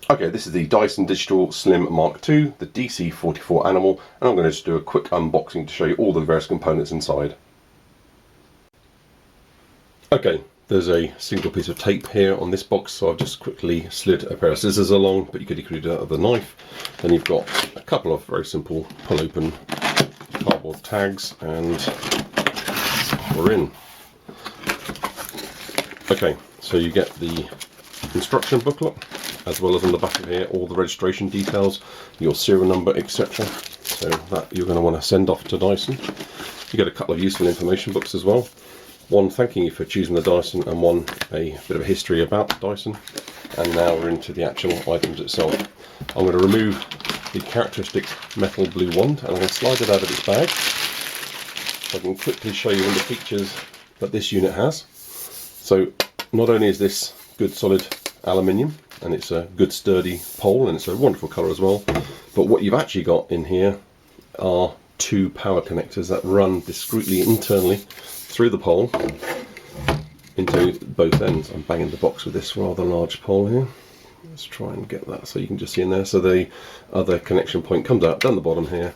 Okay, this is the Dyson Digital Slim Mk2, the DC44 Animal, and I'm going to just do a quick unboxing to show you all the various components inside. Okay, there's a single piece of tape here on this box, so I've just quickly slid a pair of scissors along, but you could equally do that with a knife. Then you've got a couple of very simple pull open cardboard tags, and we're in. Okay, so you get the instruction booklet, as well as on the back of here all the registration details, your serial number, etc. So that you're going to want to send off to Dyson. You get a couple of useful information books as well. One thanking you for choosing the Dyson, and one a bit of a history about Dyson. And now we're into the actual items itself. I'm going to remove the characteristic metal blue wand, and I'm going to slide it out of its bag. So I can quickly show you all the features that this unit has. So not only is this good solid aluminium, and it's a good sturdy pole, and it's a wonderful colour as well, but what you've actually got in here are two power connectors that run discreetly internally through the pole into both ends. I'm banging the box with this rather large pole here. Let's try and get that so you can just see in there. So the other connection point comes out down the bottom here,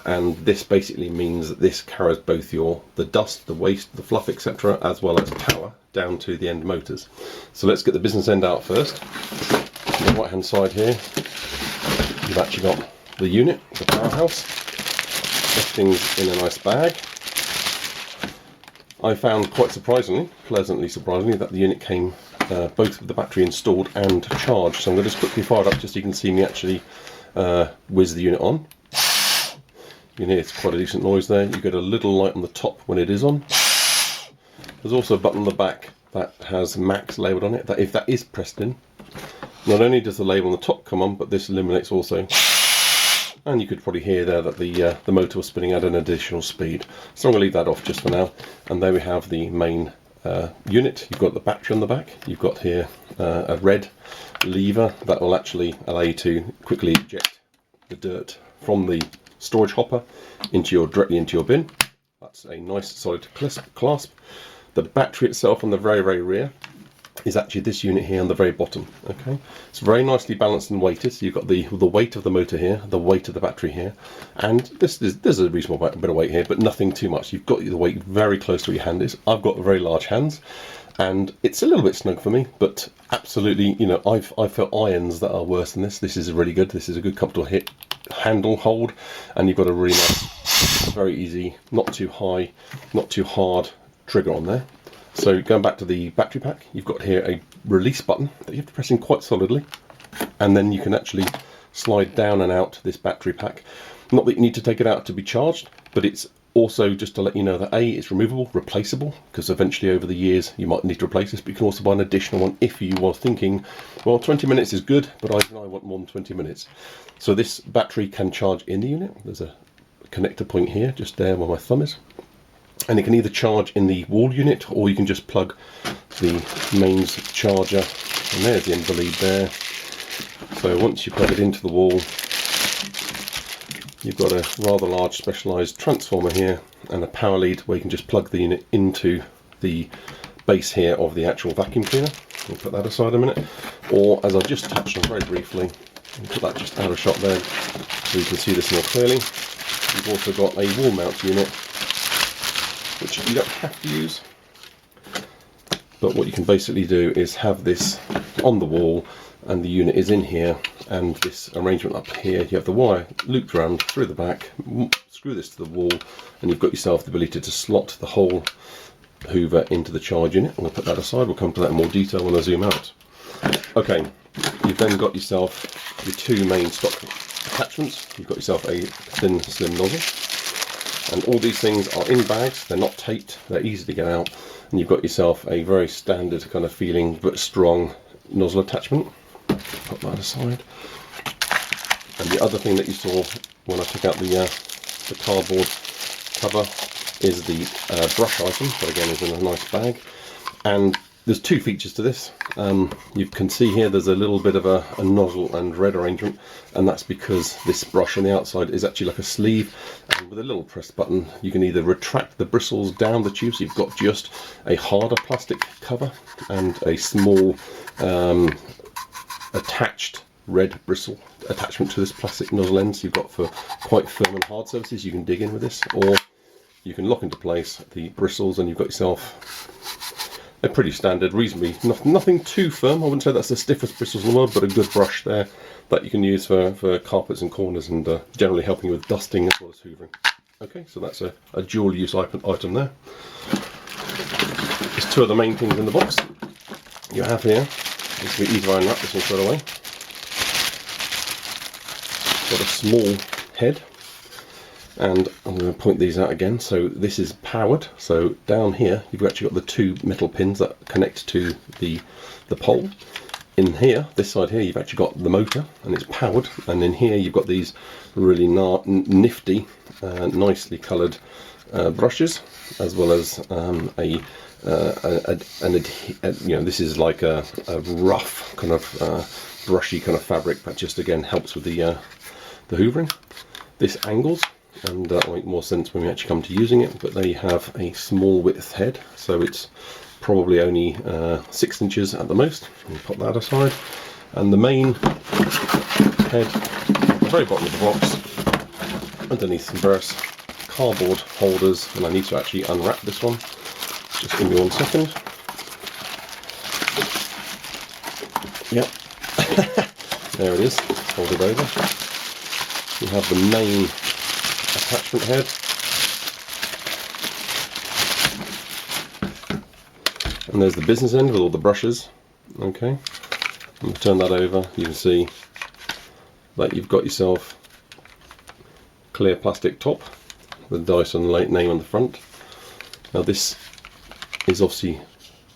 and this basically means that this carries both the dust, the waste, the fluff, etc., as well as power down to the end motors. So let's get the business end out first. On the right hand side here, you've actually got the unit, the powerhouse. Everything's in a nice bag. I found quite surprisingly, pleasantly surprisingly, that the unit came both with the battery installed and charged. So I'm going to just quickly fire it up just so you can see me actually whiz the unit on. You can hear it's quite a decent noise there. You get a little light on the top when it is on. There's also a button on the back that has max labelled on it, that if that is pressed in, not only does the label on the top come on, but this eliminates also. And you could probably hear there that the motor was spinning at an additional speed. So I'm going to leave that off just for now. And there we have the main unit. You've got the battery on the back. You've got here a red lever that will actually allow you to quickly eject the dirt from the storage hopper directly into your bin. That's a nice solid clasp. The battery itself on the very rear is actually this unit here on the very bottom. Okay, it's very nicely balanced and weighted. So you've got the weight of the motor here, the weight of the battery here, and there's a reasonable bit of weight here, but nothing too much. You've got the weight very close to where your hand is. I've got very large hands, and it's a little bit snug for me, but absolutely, you know, I've felt irons that are worse than this. This is really good. This is a good comfortable handle hold, and you've got a really nice, very easy, not too high, not too hard trigger on there. So going back to the battery pack, you've got here a release button that you have to press in quite solidly, and then you can actually slide down and out this battery pack. Not that you need to take it out to be charged, but it's also just to let you know that A, it's removable, replaceable, because eventually over the years you might need to replace this, but you can also buy an additional one if you are thinking, well, 20 minutes is good, but I want more than 20 minutes. So this battery can charge in the unit. There's a connector point here, just there where my thumb is. And it can either charge in the wall unit, or you can just plug the mains charger, and there's the end of the lead there. So once you plug it into the wall, you've got a rather large specialised transformer here, and a power lead where you can just plug the unit into the base here of the actual vacuum cleaner. We'll put that aside a minute. Or, as I just touched on very briefly, I'll put that just out of shot there so you can see this more clearly. You've also got a wall mount unit, which you don't have to use, but what you can basically do is have this on the wall, and the unit is in here, and this arrangement up here, you have the wire looped around through the back, screw this to the wall, and you've got yourself the ability to slot the whole Hoover into the charge unit. I'm going to put that aside, we'll come to that in more detail when I zoom out. Okay, you've then got yourself your two main stock attachments. You've got yourself a thin slim nozzle, and all these things are in bags, they're not taped, they're easy to get out, and you've got yourself a very standard kind of feeling but strong nozzle attachment. Put that aside. And the other thing that you saw when I took out the cardboard cover is the brush item, that again is in a nice bag. And there's two features to this. You can see here there's a little bit of a nozzle and red arrangement, and that's because this brush on the outside is actually like a sleeve, and with a little press button you can either retract the bristles down the tube, so you've got just a harder plastic cover and a small attached red bristle attachment to this plastic nozzle end. So you've got for quite firm and hard surfaces, you can dig in with this, or you can lock into place the bristles and you've got yourself a pretty standard, reasonably, nothing too firm. I wouldn't say that's the stiffest bristles in the world, but a good brush there that you can use for carpets and corners, and generally helping with dusting as well as hoovering. Okay, so that's a dual use item there. There's two of the main things in the box you have here. It's going to be easy to unwrap this one straight away. Got a small head, and I'm going to point these out again. So this is powered. So down here you've actually got the two metal pins that connect to the pole. In here, this side here, you've actually got the motor, and it's powered. And in here you've got these really nifty, nicely coloured brushes, as well as this is like a rough kind of brushy kind of fabric that just again helps with the hoovering. This angles, and that'll make more sense when we actually come to using it, but they have a small width head, so it's probably only 6 inches at the most. We'll put that aside. And the main head at the very bottom of the box, underneath some various cardboard holders, and I need to actually unwrap this one. Just give me 1 second. Yep. There it is, folded over. We have the main attachment head. And there's the business end with all the brushes. Okay, and turn that over, you can see that you've got yourself clear plastic top with the Dyson name on the front. Now this is obviously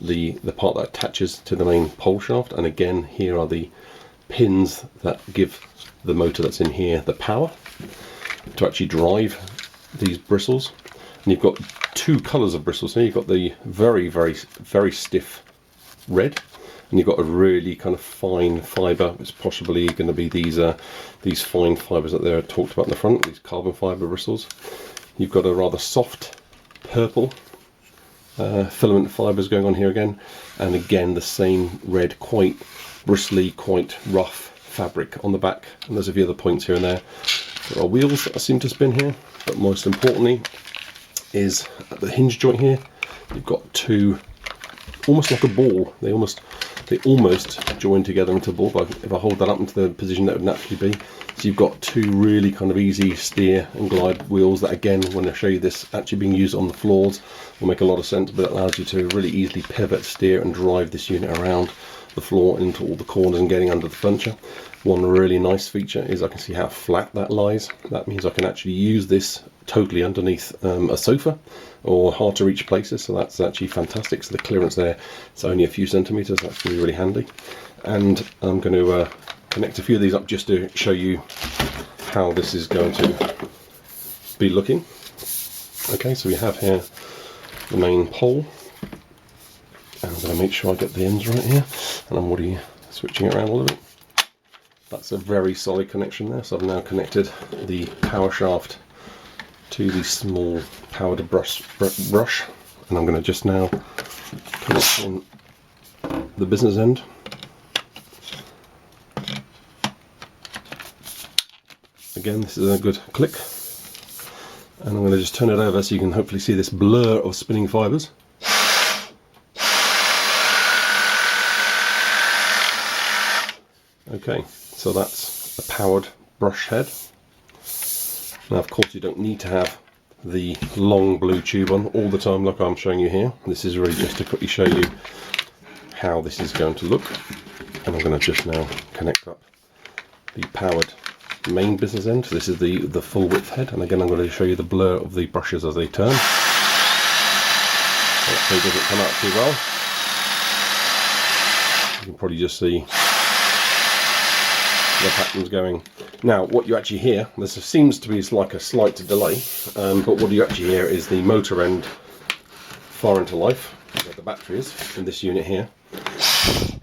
the part that attaches to the main pole shaft, and again here are the pins that give the motor that's in here the power to actually drive these bristles. And you've got two colours of bristles here. You've got the very stiff red, and you've got a really kind of fine fibre. It's possibly going to be these fine fibres that they're talked about in the front, these carbon fibre bristles. You've got a rather soft purple filament fibres going on here again, and again the same red, quite bristly, quite rough fabric on the back. And there's a few other points here and there. There are wheels that seem to spin here, but most importantly is at the hinge joint here you've got two, almost like a ball. They almost join together into a ball. But if I hold that up into the position that would naturally be, so you've got two really kind of easy steer and glide wheels that, again, when I show you this actually being used on the floors, will make a lot of sense. But it allows you to really easily pivot, steer and drive this unit around the floor into all the corners and getting under the furniture. One really nice feature is I can see how flat that lies. That means I can actually use this totally underneath a sofa or hard to reach places, so that's actually fantastic. So the clearance there, it's only a few centimeters. That's really handy. And I'm going to connect a few of these up just to show you how this is going to be looking. Okay, so we have here the main pole, and I'm going to make sure I get the ends right here, and I'm already switching it around a little bit. That's a very solid connection there. So I've now connected the power shaft to the small powered brush, and I'm going to just now connect in the business end. Again, this is a good click, and I'm going to just turn it over so you can hopefully see this blur of spinning fibres. Okay, so that's a powered brush head. Now of course you don't need to have the long blue tube on all the time like I'm showing you here. This is really just to quickly show you how this is going to look. And I'm going to just now connect up the powered main business end. So this is the full width head, and again I'm going to show you the blur of the brushes as they turn. Hopefully it doesn't come out too well. You can probably just see the patterns going. Now what you actually hear, this seems to be like a slight delay, but what you actually hear is the motor end far into life, where the battery is in this unit here.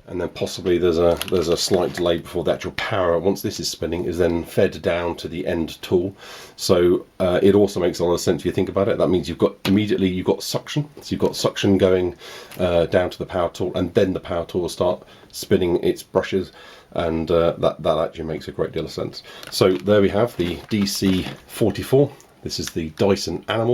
and then possibly there's a slight delay before the actual power, once this is spinning, is then fed down to the end tool. So it also makes a lot of sense if you think about it. That means you've got suction, so you've got suction going down to the power tool, and then the power tool will start spinning its brushes, and that actually makes a great deal of sense. So there we have the DC44. This is the Dyson Animal.